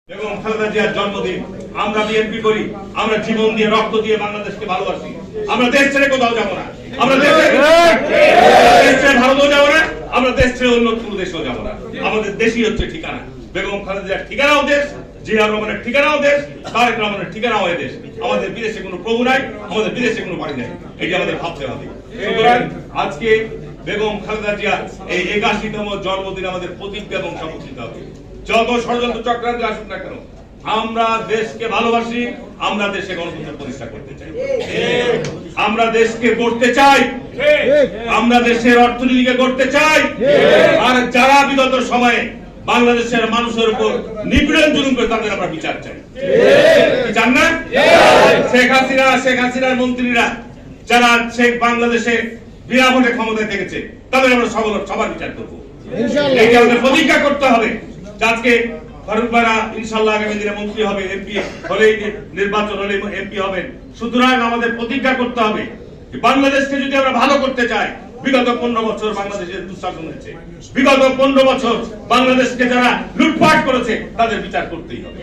বেগম খালেদা জিয়ার জন্মদিন আমরা বিএনপি করি, আমরা জীবন দিয়ে রক্ত দিয়ে বাংলাদেশকে ভালোবাসি। আমরা দেশ ছেড়ে কোথাও যাবো না, আমরা দেশ ছেড়ে ভারতেও যাবো না, আমরা দেশ ছেড়ে অন্য কোনো দেশেও যাবো না। আমাদের দেশই হচ্ছে ঠিকানা। বেগম খালেদা জিয়ার ঠিকানাও দেশ, জিয়া রহমানের ঠিকানাও দেশ, তারেক রহমানের ঠিকানাও দেশ। আমাদের বিদেশে কোনো প্রভু নাই, আমাদের বিদেশে কোনো বাড়ি নাই, এটি আমাদের ভাবতে হবে। সুতরাং আজকে বেগম খালেদা জিয়ার এই ৮১তম জন্মদিন আমাদের প্রতিজ্ঞা এবং শপথ নিতে হবে। যত ষড়যন্ত্র চক্রান্ত আসুক না কেন, আমরা দেশকে ভালোবাসি, আমরা দেশে গণতন্ত্র প্রতিষ্ঠা করতে চাই, আমরা দেশকে গড়তে চাই, আমরা দেশের অর্থনীতিকে গড়তে চাই। আর যারা বিগত সময়ে বাংলাদেশের মানুষের উপর নিপীড়ন জুলুম করে তাদের আমরা বিচার চাই। চান না? শেখ হাসিনার মন্ত্রীরা যারা বাংলাদেশে বিনা ভোটে ক্ষমতায় থেকেছে তাদের আমরা সবার বিচার করবো। এই আমাদের প্রতিজ্ঞা করতে হবে। আজকে ফারুক ভাইরা ইনশাআল্লাহ আগামী দিনে মন্ত্রী হবে, এমপি হলেই নির্বাচন হলে এমপি হবেন। সুতরাং আমাদের প্রতিজ্ঞা করতে হবে বাংলাদেশকে যদি আমরা ভালো করতে চাই, বিগত 15 বছর বাংলাদেশের দুঃশাসন হয়েছে, বিগত 15 বছর বাংলাদেশকে যারা লুটপাট করেছে তাদের বিচার করতেই হবে।